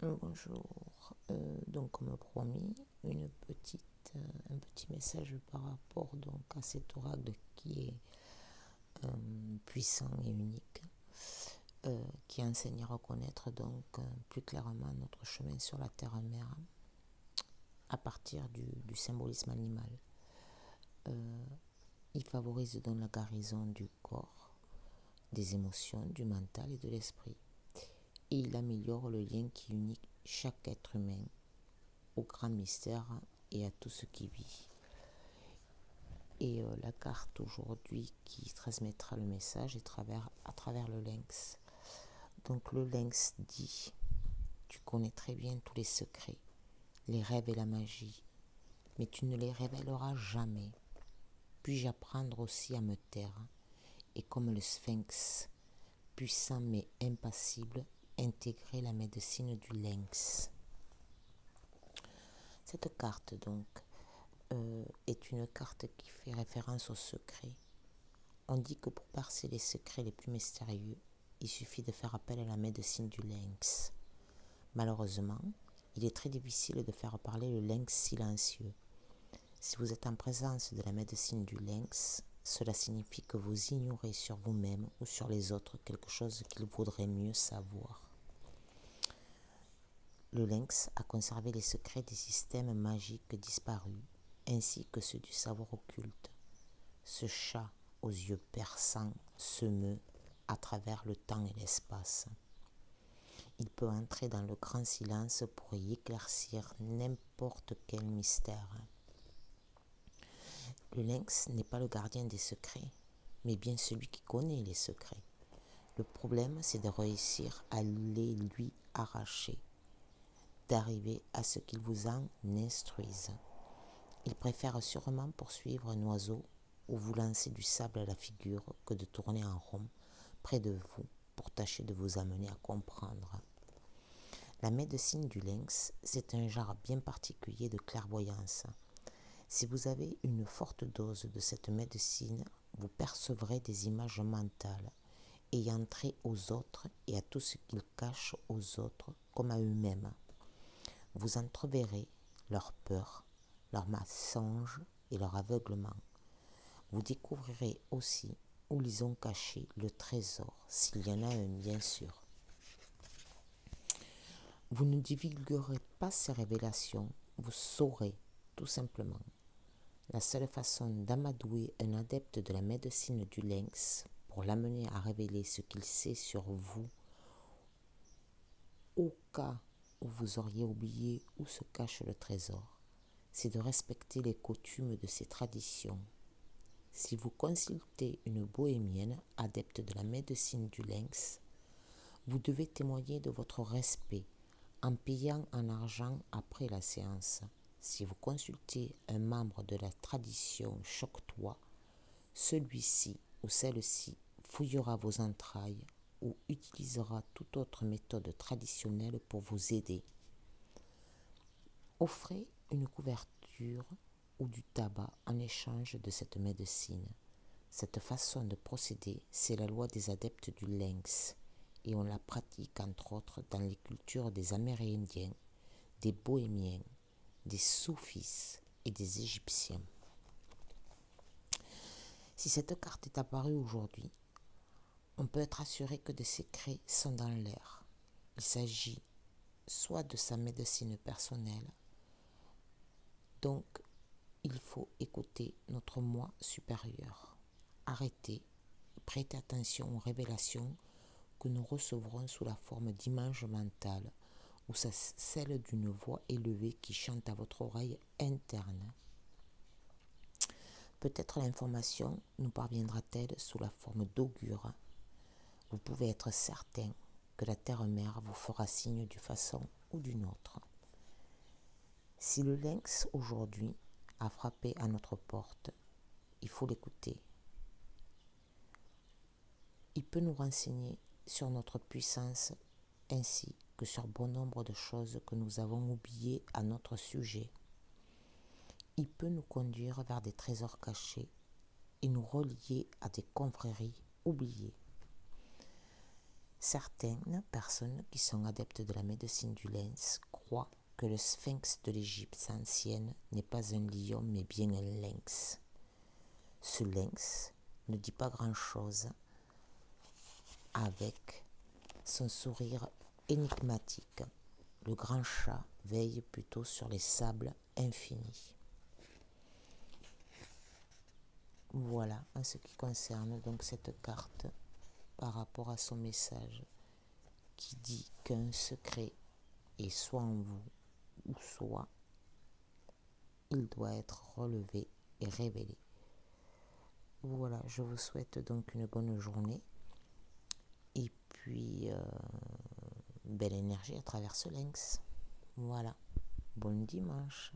Bonjour, donc comme promis, un petit message par rapport donc à cet oracle qui est puissant et unique, qui enseigne à reconnaître donc plus clairement notre chemin sur la terre-mère à partir du symbolisme animal. Il favorise donc la guérison du corps, des émotions, du mental et de l'esprit. Et il améliore le lien qui unit chaque être humain au grand mystère et à tout ce qui vit. Et la carte aujourd'hui qui transmettra le message est à travers le lynx. Donc le lynx dit: tu connais très bien tous les secrets, les rêves et la magie, mais tu ne les révéleras jamais. Puis-je apprendre aussi à me taire et comme le sphinx, puissant mais impassible, intégrer la médecine du lynx. Cette carte donc est une carte qui fait référence aux secrets. On dit que pour percer les secrets les plus mystérieux, il suffit de faire appel à la médecine du lynx. Malheureusement, il est très difficile de faire parler le lynx silencieux. Si vous êtes en présence de la médecine du lynx, cela signifie que vous ignorez sur vous-même ou sur les autres quelque chose qu'il vaudrait mieux savoir. Le lynx a conservé les secrets des systèmes magiques disparus, ainsi que ceux du savoir occulte. Ce chat aux yeux perçants se meut à travers le temps et l'espace. Il peut entrer dans le grand silence pour y éclaircir n'importe quel mystère. Le lynx n'est pas le gardien des secrets, mais bien celui qui connaît les secrets. Le problème, c'est de réussir à les lui arracher, d'arriver à ce qu'il vous en instruise. Il préfère sûrement poursuivre un oiseau ou vous lancer du sable à la figure que de tourner en rond près de vous pour tâcher de vous amener à comprendre. La médecine du lynx, c'est un genre bien particulier de clairvoyance. Si vous avez une forte dose de cette médecine, vous percevrez des images mentales ayant trait aux autres et à tout ce qu'ils cachent aux autres comme à eux-mêmes. Vous entreverrez leurs peurs, leurs mensonges et leur aveuglement. Vous découvrirez aussi où ils ont caché le trésor, s'il y en a un bien sûr. Vous ne divulguerez pas ces révélations, vous saurez tout simplement. La seule façon d'amadouer un adepte de la médecine du lynx pour l'amener à révéler ce qu'il sait sur vous, au cas où vous auriez oublié où se cache le trésor, c'est de respecter les coutumes de ces traditions. Si vous consultez une bohémienne adepte de la médecine du lynx, vous devez témoigner de votre respect en payant en argent après la séance. Si vous consultez un membre de la tradition Choctaw, celui-ci ou celle-ci fouillera vos entrailles ou utilisera toute autre méthode traditionnelle pour vous aider. Offrez une couverture ou du tabac en échange de cette médecine. Cette façon de procéder, c'est la loi des adeptes du lynx et on la pratique entre autres dans les cultures des Amérindiens, des Bohémiens, des Soufis et des Égyptiens. Si cette carte est apparue aujourd'hui, on peut être assuré que des secrets sont dans l'air. Il s'agit soit de sa médecine personnelle, donc il faut écouter notre moi supérieur. Arrêtez, prêtez attention aux révélations que nous recevrons sous la forme d'images mentales ou celle d'une voix élevée qui chante à votre oreille interne. Peut-être l'information nous parviendra-t-elle sous la forme d'augure. Vous pouvez être certain que la terre-mère vous fera signe d'une façon ou d'une autre. Si le lynx aujourd'hui a frappé à notre porte, il faut l'écouter. Il peut nous renseigner sur notre puissance ainsi que sur bon nombre de choses que nous avons oubliées à notre sujet. Il peut nous conduire vers des trésors cachés et nous relier à des confréries oubliées. Certaines personnes qui sont adeptes de la médecine du lynx croient que le sphinx de l'Égypte ancienne n'est pas un lion mais bien un lynx. Ce lynx ne dit pas grand-chose avec son sourire énigmatique. Le grand chat veille plutôt sur les sables infinis. Voilà en ce qui concerne donc cette carte par rapport à son message qui dit qu'un secret est soit en vous ou soit il doit être relevé et révélé. Voilà, je vous souhaite donc une bonne journée et puis belle énergie à travers ce lynx. Voilà, bon dimanche.